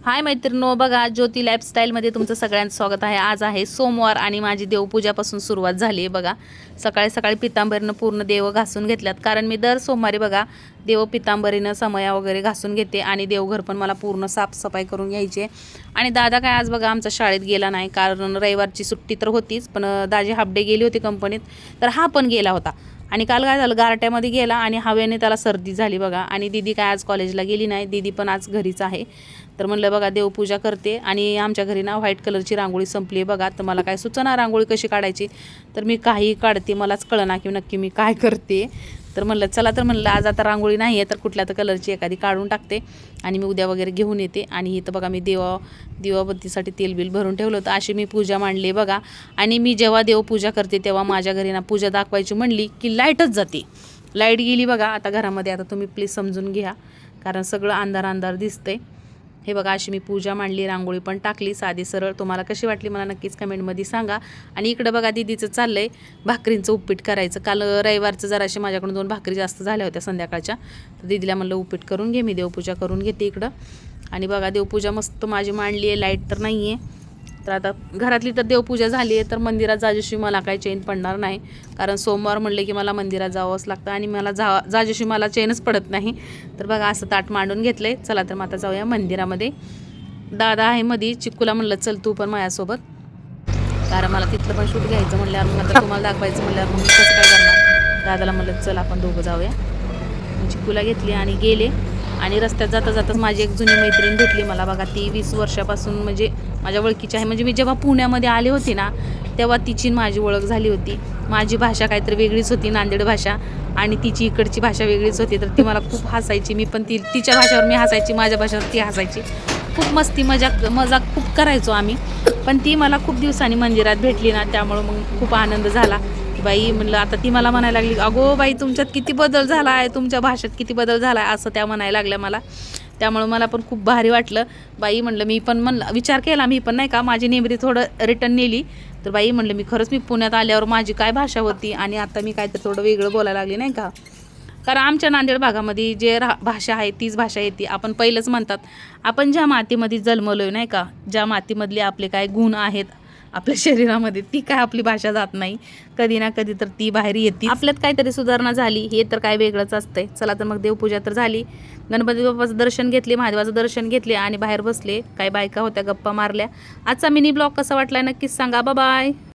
हाय मैत्रिणो, बघा ज्योती लाईफस्टाईलमध्ये तुमचं सगळ्यांचं स्वागत आहे। आज आहे सोमवार आणि माझी देवपूजापासून सुरुवात झाली आहे। बघा सकाळी सकाळी पितांबरीनं पूर्ण देव घासून घेतल्यात, कारण मी दर सोमवारी बघा देव पितांबरीनं समया वगैरे घासून घेते आणि देवघर पण मला पूर्ण साफसफाई करून घ्यायची आहे। आणि दादा काय आज बघा आमचा शाळेत गेला नाही, कारण रविवारची सुट्टी तर होतीच, पण दाजी हाफ डे गेली होती कंपनीत, तर हा पण गेला होता। आणि काल काय झालं, गारट्यामध्ये गेला आणि हवेने त्याला सर्दी झाली बघा। आणि दीदी काय आज कॉलेजला गेली नाही, दीदी पण आज घरीच आहे। तर म्हणलं बघा देवपूजा करते आणि आमच्या घरी ना व्हाईट कलरची रांगोळी संपली आहे बघा। तर मला काय सुचना रांगोळी कशी काढायची, तर मी काही काढते, मलाच कळना की नक्की मी काय करते। तर म्हणलं चला, तर म्हणलं आज आता रांगोळी नाही आहे तर कुठल्या तर कलरची एखादी काढून टाकते आणि मी उद्या वगैरे घेऊन येते। आणि इथं बघा मी दिवाबत्तीसाठी तेल बिल भरून ठेवलं होतं, अशी मी पूजा मांडली बघा। आणि मी जेव्हा देवपूजा करते तेव्हा माझ्या घरी ना पूजा दाखवायची म्हणली की लाईटच जाते, लाईट गेली बघा आता घरामध्ये। आता तुम्ही प्लीज समजून घ्या, कारण सगळं अंधार अंधार दिसतंय। हे बघा अशी मी पूजा मांडली, रांगोळी पण टाकली साधी सरळ। तुम्हाला कशी वाटली मला नक्कीच कमेंटमध्ये सांगा। आणि इकडं बघा दीदीचं चाललंय भाकरींचं उपीट करायचं। काल रविवारचं जराशी माझ्याकडून 2 भाकरी जास्त झाल्या होत्या संध्याकाळच्या, तर दीदीला म्हणलं उपीट करून घे, मी देवपूजा करून घेते इकडं। आणि बघा देवपूजा मस्त माझी मांडली आहे, लाईट तर नाही आहे। तर आता घरातली तर देवपूजा झाली आहे, तर मंदिरात जाजशी मला काही चैन पडणार नाही, कारण सोमवार म्हणले की मला मंदिरात जावंच लागतं आणि मला जाजशी मला चैनच पडत नाही। तर बघा असं ताट मांडून घेतलंय, चला तर मग आता जाऊया मंदिरामध्ये। दादा आहे मधी, चिक्कूला म्हणलं चल तू पण माझ्यासोबत, कारण मला तिथलं पण शूट घ्यायचं म्हणल्यावर मग आता तुम्हाला दाखवायचं म्हणल्यावर मग मी कसं काय करणार। दादाला म्हणलं चल आपण दोघं जाऊया, चिक्कूला घेतली आणि गेले। आणि रस्त्यात जाता जाताच माझी एक जुनी मैत्रीण भेटली मला बघा। ती 20 वर्षापासून म्हणजे माझ्या ओळखीची आहे, म्हणजे मी जेव्हा पुण्यामध्ये आले होते ना तेव्हा तिची माझी ओळख झाली होती। माझी भाषा काहीतरी वेगळीच होती, नांदेड भाषा, आणि तिची इकडची भाषा वेगळीच होती। तर ती मला खूप हसायची, मी पण तिच्या भाषेवर मी हसायची, माझ्या भाषेवर ती हसायची। खूप मस्ती मजाक खूप करायचो आम्ही। पण ती मला खूप दिवसांनी मंदिरात भेटली ना, त्यामुळं मग खूप आनंद झाला। बाई म्हणलं, आता ती मला म्हणायला लागली अगो बाई तुमच्यात किती बदल झाला आहे, तुमच्या भाषेत किती बदल झाला आहे, असं त्या म्हणायला लागल्या मला। त्यामुळं मला पण खूप भारी वाटलं। बाई म्हणलं, मी पण म्हणलं विचार केला, मी पण नाही का माझी नेमरी थोडं रिटर्न नेली। तर बाई म्हणलं मी खरंच मी पुण्यात आल्यावर माझी काय भाषा होती आणि आता मी काय तर थोडं वेगळं बोलायला लागली नाही का। कारण आमच्या नांदेड भागामध्ये जे भाषा आहे तीच भाषा येते। आपण पहिलंच म्हणतात, आपण ज्या मातीमध्ये जन्मलोय नाही का, ज्या मातीमधले आपले काय गुण आहेत आपल्या शरीरामध्ये, ती काय आपली भाषा जात नाही, कधी ना कधी तर ती बाहेर येते। आपल्यात काहीतरी सुधारणा झाली हे तर काय वेगळंच असतंय। चला तर मग देवपूजा तर झाली, गणपती बाप्पाचं दर्शन घेतले, महादेवाचं दर्शन घेतले आणि बाहेर बसले। काही बायका होत्या गप्पा मारल्या। आजचा मिनी ब्लॉग कसा वाटला नक्कीच सांगा। Bye bye.